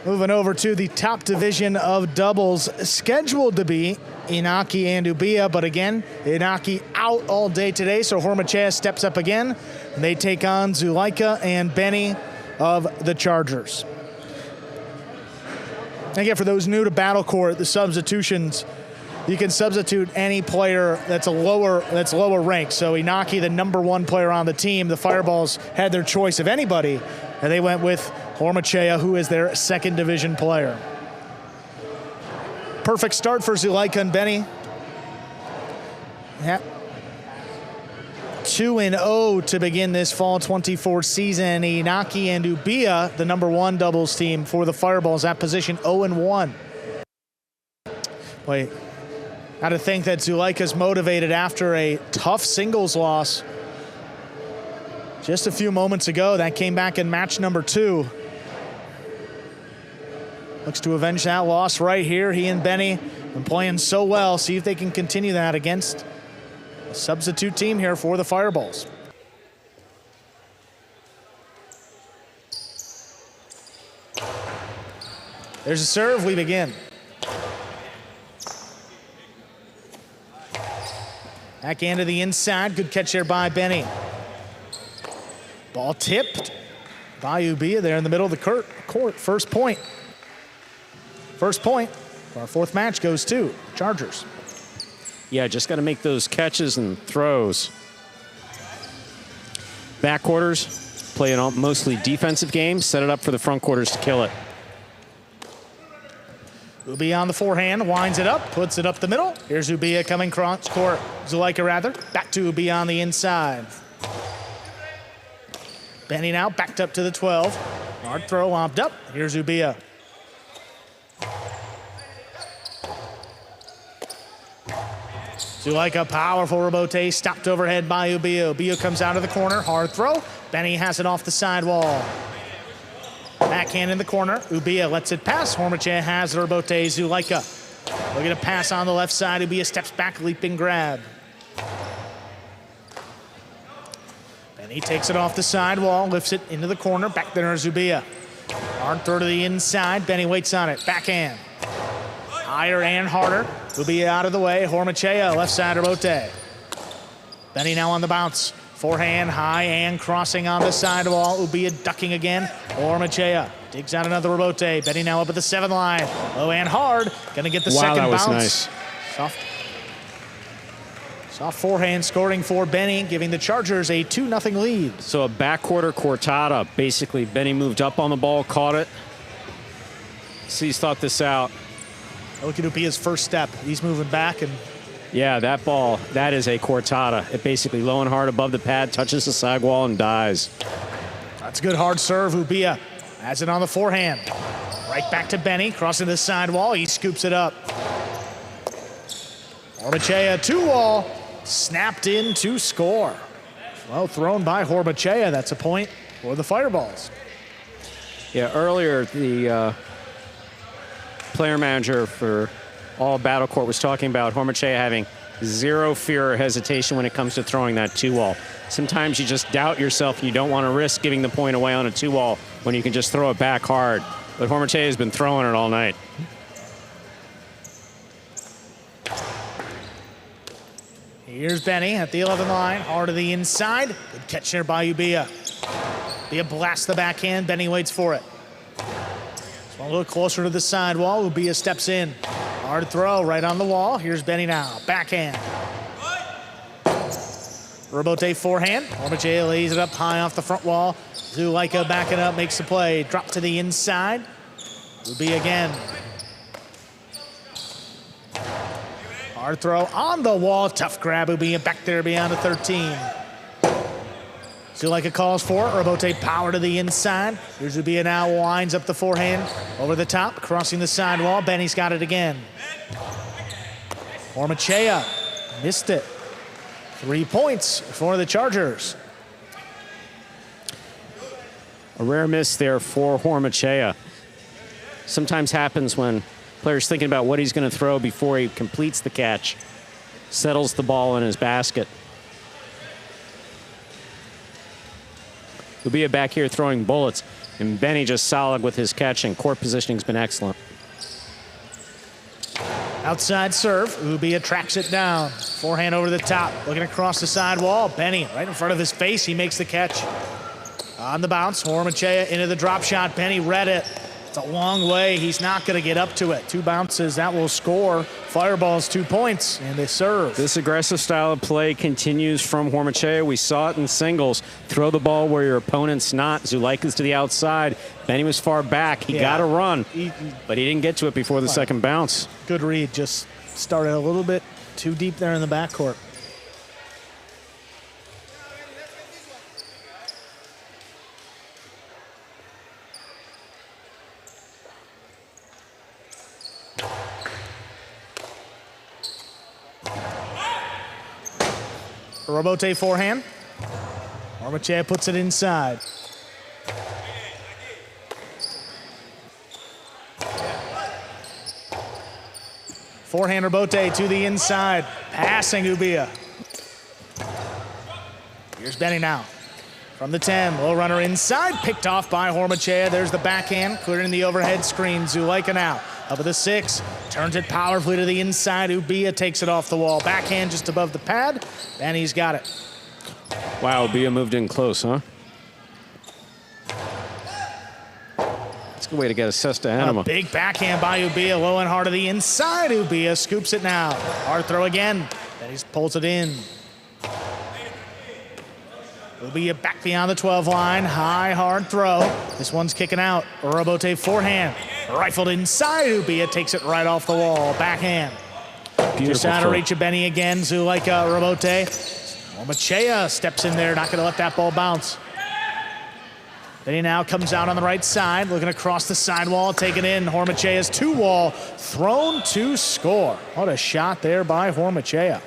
Moving over to the top division of doubles, scheduled to be Inaki and Ubilla, but again, Inaki out all day today, so Hormaetxea steps up again, and they take on Zulaika and Benny of the Chargers. Again, for those new to Battle Court, the substitutions, you can substitute any player that's lower ranked. So Inaki, the #1 player on the team, the Fireballs had their choice of anybody, and they went with Hormaetxea, who is their second division player. Perfect start for Zulaika and Benny. Yeah. 2-0 to begin this fall 24 season. Inaki and Ubilla, the #1 doubles team for the Fireballs, at position 0-1. Wait. Got to think that Zulaika's motivated after a tough singles loss just a few moments ago. That came back in match number 2. Looks to avenge that loss right here. He and Benny been playing so well. See if they can continue that against a substitute team here for the Fireballs. There's a serve. We begin. Backhand to the inside. Good catch there by Benny. Ball tipped by Ubilla there in the middle of the court. First point. First point for our fourth match goes to Chargers. Yeah, just got to make those catches and throws. Back quarters, play a mostly defensive game, set it up for the front quarters to kill it. Ubilla on the forehand, winds it up, puts it up the middle. Here's Ubilla coming cross court. Zulaika rather. Back to Ubilla on the inside. Benny now backed up to the 12. Hard throw, lobbed up. Here's Ubilla. Zulaika, powerful rebote, stopped overhead by Ubilla. Ubilla comes out of the corner, hard throw. Benny has it off the sidewall. Backhand in the corner. Ubilla lets it pass. Hormaetxea has the rebote. Zulaika looking to pass on the left side. Ubilla steps back, leaping grab. Benny takes it off the sidewall, lifts it into the corner. Back there is Ubilla. Hard throw to the inside. Benny waits on it. Backhand. Higher and harder. Ubilla out of the way. Hormaetxea, left side rebote. Benny now on the bounce. Forehand, high and crossing on the sidewall. Ubilla ducking again. Hormaetxea digs out another rebote. Benny now up at the 7 line. Low and hard. Gonna get the second bounce. Wow, that was nice. Soft forehand scoring for Benny, giving the Chargers a 2-0 lead. So a back quarter cortada. Basically, Benny moved up on the ball, caught it. He's thought this out. Look at Ubilla's first step. He's moving back and... Yeah, that ball, that is a cortada. It basically low and hard above the pad, touches the sidewall and dies. That's a good hard serve. Ubilla has it on the forehand. Right back to Benny, crossing the sidewall. He scoops it up. Hormaetxea, 2-wall, snapped in to score. Well thrown by Hormaetxea. That's a point for the Fireballs. Yeah, earlier the player manager for all Battle Court was talking about Hormaetxea having zero fear or hesitation when it comes to throwing that 2-wall. Sometimes you just doubt yourself and you don't want to risk giving the point away on a 2-wall when you can just throw it back hard. But Hormaetxea has been throwing it all night. Here's Benny at the 11 line, hard to the inside. Good catch there by Ubilla. Ubilla blasts the backhand, Benny waits for it. A little closer to the sidewall. Ubilla steps in. Hard throw right on the wall. Here's Benny now. Backhand. Rebote forehand. Hormaetxea lays it up high off the front wall. Zulaika backing up, makes the play. Drop to the inside. Ubilla again. Hard throw on the wall. Tough grab. Ubilla back there beyond the 13. Zulaika calls for it. Rebote power to the inside. Here's Ubilla now, winds up the forehand. Over the top, crossing the sidewall. Benny's got it again. Hormaetxea missed it. 3 points for the Chargers. A rare miss there for Hormaetxea. Sometimes happens when player's thinking about what he's going to throw before he completes the catch. Settles the ball in his basket. Ubilla back here throwing bullets, and Benny just solid with his catching. Court positioning's been excellent. Outside serve. Ubilla tracks it down. Forehand over the top. Looking across the side wall. Benny right in front of his face. He makes the catch. On the bounce. Hormaetxea into the drop shot. Benny read it. It's a long way. He's not going to get up to it. 2 bounces. That will score. Fireballs 2 points. And they serve. This aggressive style of play continues from Hormaetxea. We saw it in singles. Throw the ball where your opponent's not. Zulaika's to the outside. Benny was far back. He got a run, but he didn't get to it before the second bounce. Good read. Just started a little bit too deep there in the backcourt. Robote forehand. Hormaetxea puts it inside. Forehand Robote to the inside. Passing Ubilla. Here's Benny now. From the 10, low runner inside. Picked off by Hormaetxea. There's the backhand. Clearing the overhead screen. Zulaika now. Up at the 6. Turns it powerfully to the inside. Ubilla takes it off the wall. Backhand just above the pad. Benny's got it. Wow, Ubilla moved in close, huh? That's a good way to get a cesta anima. Big backhand by Ubilla. Low and hard to the inside. Ubilla scoops it now. Hard throw again. Benny pulls it in. Ubilla back beyond the 12 line. High, hard throw. This one's kicking out. Robote forehand. Rifled inside. Ubilla takes it right off the wall. Backhand. Beautiful Just out of throw. reach of Benny again. Zulaika, Robote. Hormaetxea steps in there. Not going to let that ball bounce. Benny now comes out on the right side. Looking across the sidewall. Taken in. Hormaetxea's 2-wall. Thrown to score. What a shot there by Hormaetxea.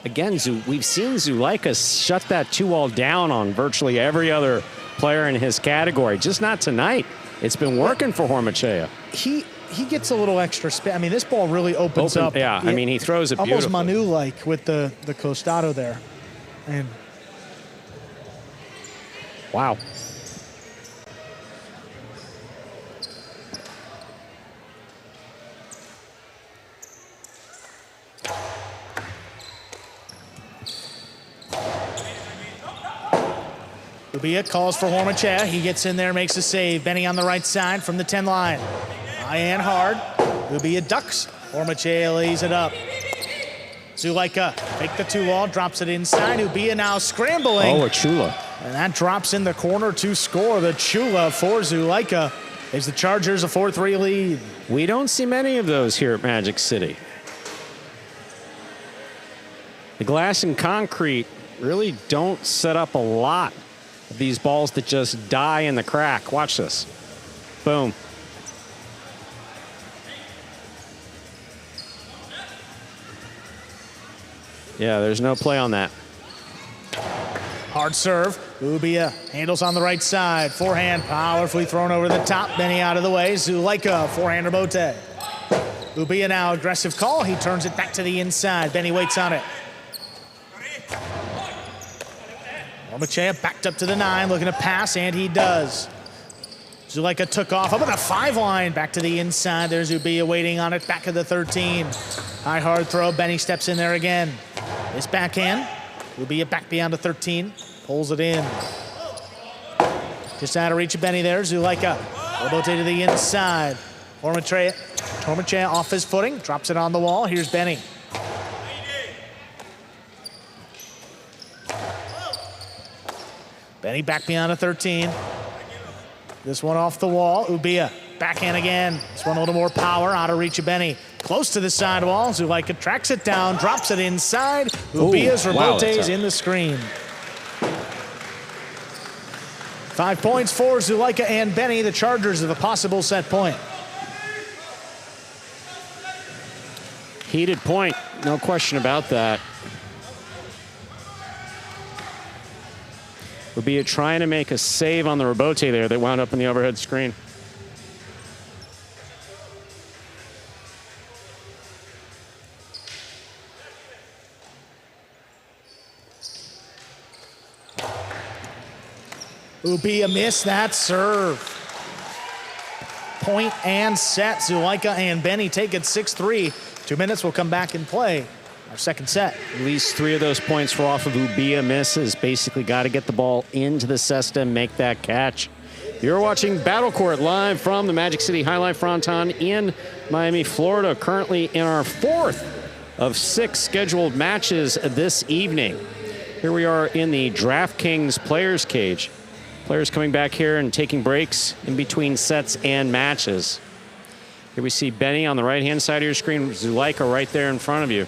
Again, we've seen Zulaika shut that 2-wall down on virtually every other player in his category, just not tonight. It's been working for Hormaetxea. He gets a little extra spin. I mean, this ball really opens up. Yeah, I mean, he throws it almost beautifully. Manu-like with the costado there. And wow. Ubilla calls for Hormaetxea. He gets in there, makes a save. Benny on the right side from the 10 line. High and hard. Ubilla ducks. Hormaetxea lays it up. Zulaika, take the 2-wall, drops it inside. Ubilla now scrambling. Oh, a chula. And that drops in the corner to score. The chula for Zulaika gives the Chargers a 4-3 lead. We don't see many of those here at Magic City. The glass and concrete really don't set up a lot of these balls that just die in the crack. Watch this. Boom. Yeah, there's no play on that. Hard serve. Ubilla handles on the right side. Forehand powerfully thrown over the top. Benny out of the way. Zulaika, forehand Robote. Ubilla now aggressive call. He turns it back to the inside. Benny waits on it. Hormaetxea backed up to the 9, looking to pass, and he does. Zulaika took off up at the 5 line, back to the inside. There's Ubilla waiting on it, back of the 13. High hard throw. Benny steps in there again. This backhand. Ubilla back beyond the 13, pulls it in. Just out of reach of Benny there. Zulaika, Robote to the inside. Hormaetxea off his footing, drops it on the wall. Here's Benny. Benny back beyond a 13. This one off the wall. Ubilla backhand again. This one a little more power, out of reach of Benny. Close to the sidewall. Zulaika tracks it down, drops it inside. Ubilla's Robote's in the screen. 5 points for Zulaika and Benny. The Chargers have a possible set point. Heated point, no question about that. Ubilla trying to make a save on the Robote there that wound up in the overhead screen. Ubilla missed that serve. Point and set. Zulaika and Benny take it 6-3. 2 minutes will come back and play our second set. At least 3 of those points were off of Ubilla misses. Basically got to get the ball into the cesta and make that catch. You're watching Battle Court live from the Magic City Jai-Alai Fronton in Miami, Florida. Currently in our 4th of 6 scheduled matches this evening. Here we are in the DraftKings Players Cage. Players coming back here and taking breaks in between sets and matches. Here we see Benny on the right-hand side of your screen, Zulaika right there in front of you.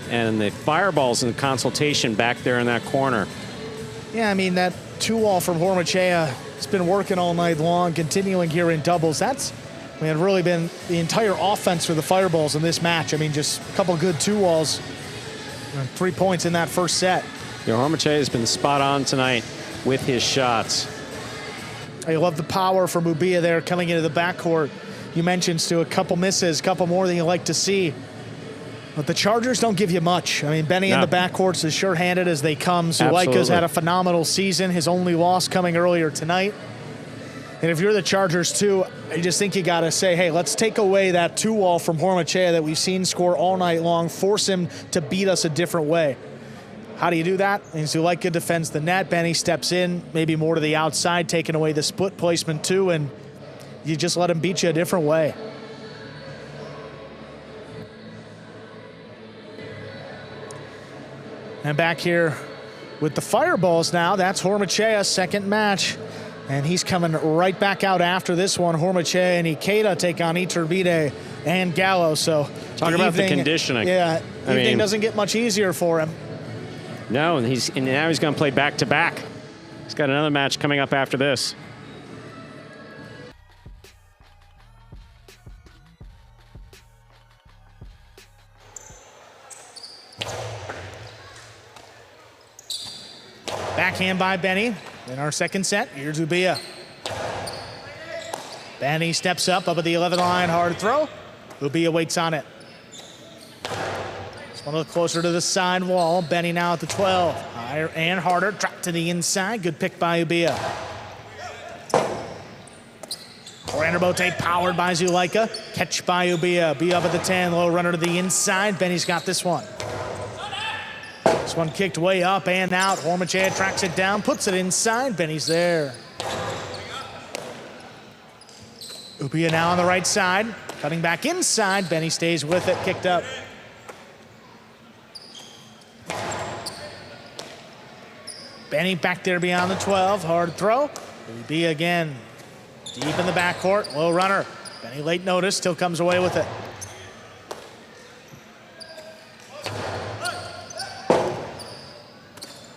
And the fireballs in the consultation back there in that corner. Yeah, I mean, that 2-wall from Hormaetxea has been working all night long, continuing here in doubles. That's, I mean, really been the entire offense for the fireballs in this match. I mean, just a couple good 2-walls, 3 points in that first set. Yeah, Hormaetxea has been spot on tonight with his shots. I love the power from Ubilla there coming into the backcourt. You mentioned, Stu, a couple misses, a couple more than you like to see. But the Chargers don't give you much. I mean, Benny in the backcourt's as sure-handed as they come. Zulaika's had a phenomenal season, his only loss coming earlier tonight. And if you're the Chargers, too, I just think you got to say, hey, let's take away that 2-wall from Hormaetxea that we've seen score all night long, force him to beat us a different way. How do you do that? I mean, Zulaika defends the net. Benny steps in, maybe more to the outside, taking away the split placement too, and you just let him beat you a different way. And back here with the fireballs now, that's Hormaetxea's second match. And he's coming right back out after this one. Hormaetxea and Ikeda take on Iturbide and Gallo. So talk about the conditioning. Yeah, evening doesn't get much easier for him. No, and now he's going to play back-to-back. He's got another match coming up after this. Backhand by Benny in our second set. Here's Ubilla. Benny steps up at the 11 line, hard throw. Ubilla waits on it. Just one look closer to the side wall. Benny now at the 12. Higher and harder, drop to the inside. Good pick by Ubilla. Rebote powered by Zulaika. Catch by Ubilla. Ubilla up at the 10, low runner to the inside. Benny's got this one. This one kicked way up and out. Hormaetxea tracks it down, puts it inside. Benny's there. Ubilla now on the right side, cutting back inside. Benny stays with it, kicked up. Benny back there beyond the 12, hard throw. Ubilla again, deep in the backcourt, low runner. Benny late notice, still comes away with it.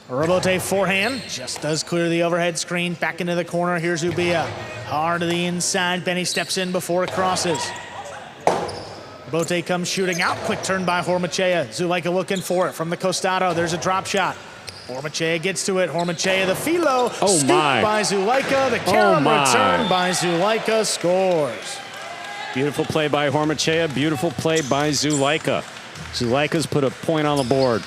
Rebote forehand, just does clear the overhead screen. Back into the corner, here's Ubilla. Hard to the inside, Benny steps in before it crosses. Rebote comes shooting out, quick turn by Hormaetxea. Zulaika looking for it from the costado, there's a drop shot. Hormaetxea gets to it, Hormaetxea the filo. Oh my. By Zulaika, the carry return by Zulaika, scores. Beautiful play by Hormaetxea, beautiful play by Zulaika. Zulaika's put a point on the board.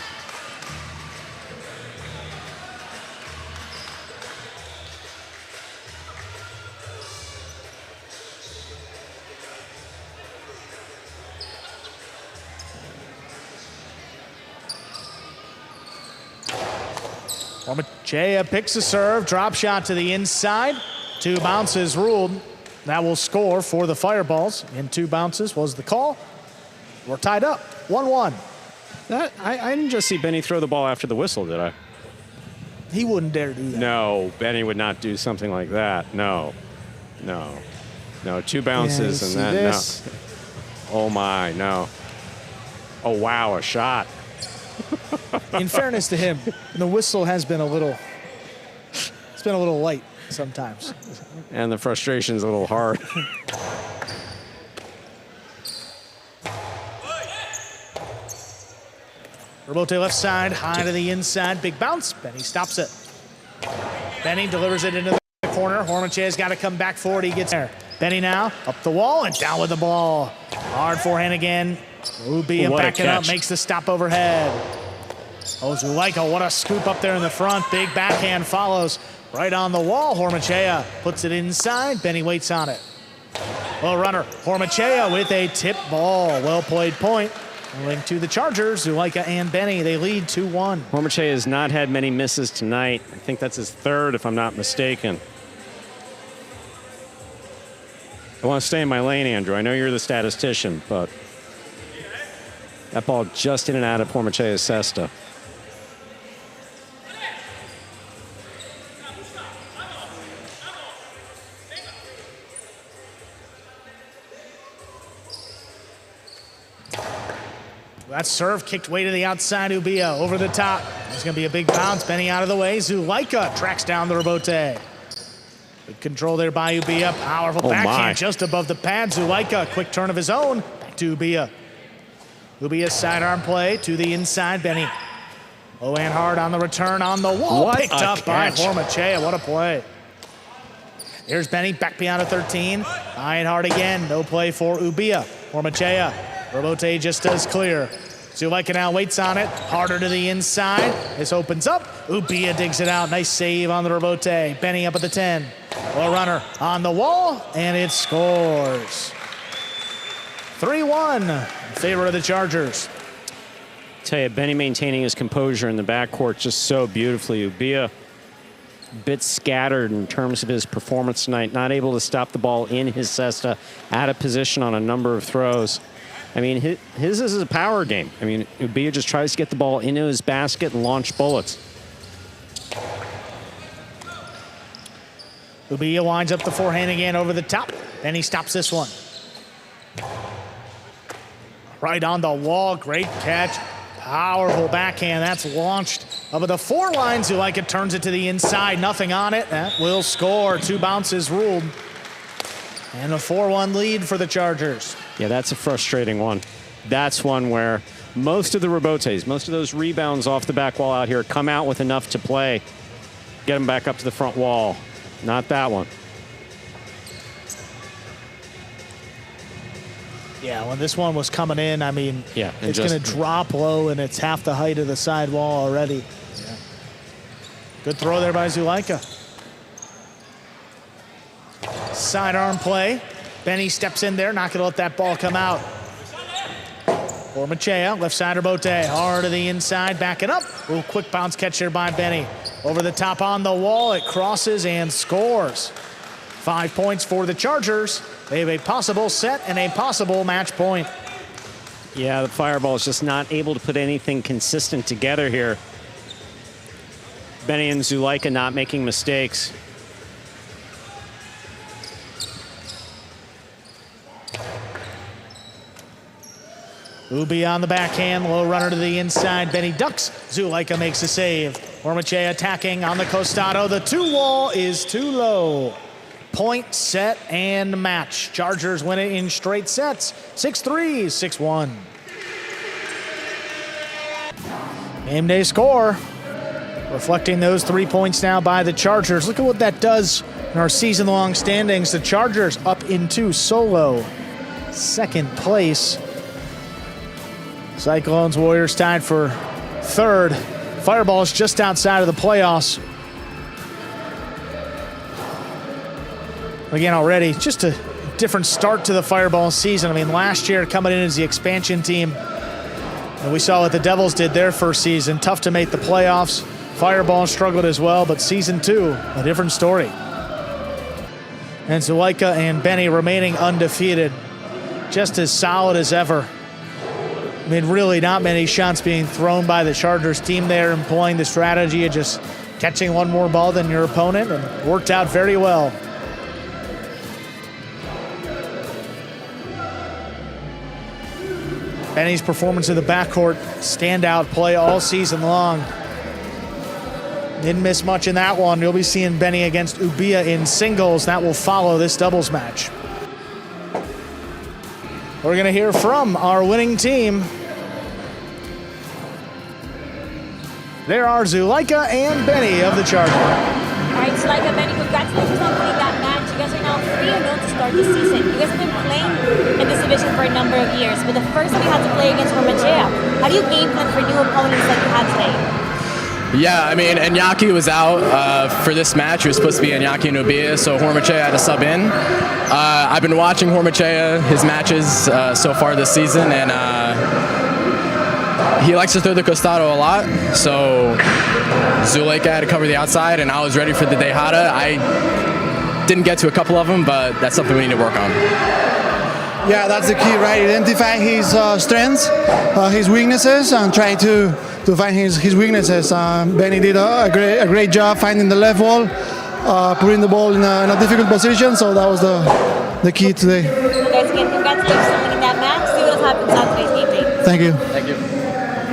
Hormaetxea picks a serve, drop shot to the inside. 2 bounces ruled. That will score for the Fireballs. And 2 bounces was the call. We're tied up, 1-1. I didn't just see Benny throw the ball after the whistle, did I? He wouldn't dare do that. No, Benny would not do something like that. No, no, no. 2 bounces and then this? No. Oh my, no. Oh wow, a shot. In fairness to him, the whistle has been a little, it's been a little light sometimes. And the frustration's a little hard. Rebote left side, high to the inside, big bounce. Benny stops it. Benny delivers it into the corner. Hormaetxea's got to come back forward. He gets there. Benny now up the wall and down with the ball. Hard forehand again. Ubilla backing up, makes the stop overhead. Oh, Zulaika, what a scoop up there in the front. Big backhand follows right on the wall. Hormaetxea puts it inside. Benny waits on it. Well, runner, Hormaetxea with a tip ball. Well played point. Linked to the Chargers, Zulaika and Benny. They lead 2-1. Hormaetxea has not had many misses tonight. I think that's his third, if I'm not mistaken. I want to stay in my lane, Andrew. I know you're the statistician, but that ball just in and out of Hormaetxea's cesta. That serve kicked way to the outside. Ubilla over the top. There's going to be a big bounce. Benny out of the way. Zulaika tracks down the rebote. Good control there by Ubilla. Powerful backhand just above the pad. Zulaika, quick turn of his own. Back to Ubilla. Ubilla's sidearm play to the inside. Benny. Low and hard on the return on the wall. What picked up by Hormaetxea. What a play. Here's Benny back beyond a 13. High and hard again. No play for Ubilla. Hormaetxea. Rebote just does clear. Zulaika now waits on it. Harder to the inside. This opens up. Ubilla digs it out. Nice save on the rebote. Benny up at the 10. Well, runner on the wall, and it scores. 3-1 in favor of the Chargers. Tell you, Benny maintaining his composure in the backcourt just so beautifully. Ubilla a bit scattered in terms of his performance tonight. Not able to stop the ball in his cesta. Out of position on a number of throws. I mean, his is a power game. I mean, Ubilla just tries to get the ball into his basket and launch bullets. Ubilla winds up the forehand again over the top. Then he stops this one. Right on the wall. Great catch. Powerful backhand. That's launched up at the 4 line. Zulaika turns it to the inside. Nothing on it. That will score. 2 bounces ruled. And a 4-1 lead for the Chargers. Yeah, that's a frustrating one. That's one where most of the rebotes, most of those rebounds off the back wall out here come out with enough to play. Get them back up to the front wall. Not that one. Yeah, when this one was coming in, I mean, yeah, it's going to drop low, and it's half the height of the side wall already. Yeah. Good throw there by Zulaika. Sidearm play. Benny steps in there, not going to let that ball come out. Hormaetxea, left side rebote, hard to the inside, backing up. Ooh, quick bounce catch here by Benny. Over the top on the wall, it crosses and scores. 5 points for the Chargers. They have a possible set and a possible match point. Yeah, the Fireball is just not able to put anything consistent together here. Benny and Zulaika not making mistakes. Ubilla on the backhand, low runner to the inside. Benny ducks. Zulaika makes a save. Hormaetxea attacking on the costado. The 2-wall is too low. Point, set, and match. Chargers win it in straight sets. 6-3, 6-1. Game day score. Reflecting those 3 points now by the Chargers. Look at what that does in our season-long standings. The Chargers up into solo second place. Cyclones, Warriors tied for third. Fireballs just outside of the playoffs. Again, already, just a different start to the Fireball season. I mean, last year coming in as the expansion team, and we saw what the Devils did their first season. Tough to make the playoffs. Fireball struggled as well, but season 2, a different story. And Zulaika and Benny remaining undefeated, just as solid as ever. I mean, really not many shots being thrown by the Chargers team there, employing the strategy of just catching one more ball than your opponent, and worked out very well. Benny's performance in the backcourt, standout play all season long. Didn't miss much in that one. You'll be seeing Benny against Ubilla in singles. That will follow this doubles match. We're going to hear from our winning team. There are Zulaika and Benny of the Chargers. All right, Zulaika, Benny, congratulations on winning that match. You guys are now 3-0 to start start the season. You guys have been playing in this division for a number of years, but the first time you had to play against Hormaetxea, how do you game plan for new opponents like you had today? Yeah, I mean, Iñaki was out for this match. It was supposed to be Iñaki and Ubilla, so Hormaetxea had to sub in. I've been watching Hormaetxea, his matches so far this season, and he likes to throw the costado a lot, so Zulaika had to cover the outside, and I was ready for the Dejada. I didn't get to a couple of them, but that's something we need to work on. Yeah, that's the key, right? Identify his strengths, his weaknesses, and try to find his weaknesses. Benny did a great job finding the left wall, putting the ball in a difficult position, so that was the key today. Well, guys, again, congratulations on winning that match. See what happens on today's game day. Thank you. Thank you.